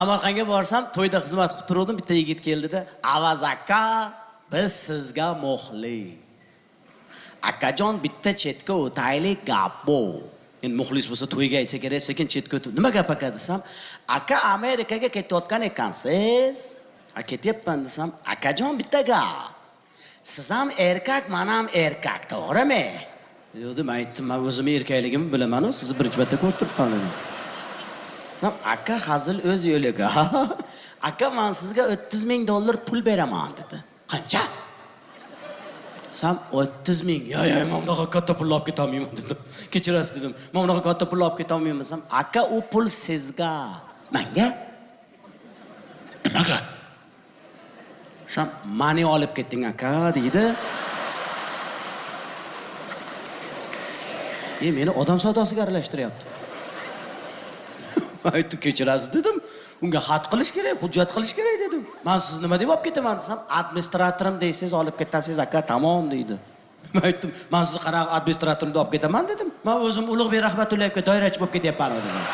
Samarqandga borsam, to'yda xizmat qilib turdim, bitta yigit keldida, "Avaz aka, biz sizga muxlis. Akajon bitta chetga o'taylik gap bu." Endi muxlis bo'lsa to'yga aytsa kerak, sekin chetga o'tib. Nima gap aka desam, "Aka Amerikaga ketayotgan ekansiz." Ketyapman desam, "Akajon bitta gap. Siz ham erkak, men ham erkak, to'g'rimi?" Yo'q, men aytdim, "Men o'zim erkakligimni bilaman-ku, sizni birinchi marta ko'rib turibman." Sam aka hazil o'z yo'liga. Aka men sizga $30,000 pul beraman dedi. Qancha? Sam 30,000. Yo'q, men bunaqa katta pul olib keta olmayman dedim. Kechirasiz dedim. Men bunaqa katta pul olib keta olmayman desam, aka u pul sizga. Menga? Nimaga? Sam mani olib ketding aka deydi. Meni odam savdosiga aralashtiryapti. Aytib kechirasiz dedim. Unga xat qilish kerak, hujjat qilish kerak dedim. Men siz nima deb olib ketaman desam, administratorim deysiz, olib ketasiz aka, tamom deydi. Men aytdim, "Men sizni qanaqa administratorimni olib ketaman" dedim. Men o'zim Ulug'bek Rahmatullayevga doirachi bo'lib ketyapman dedim.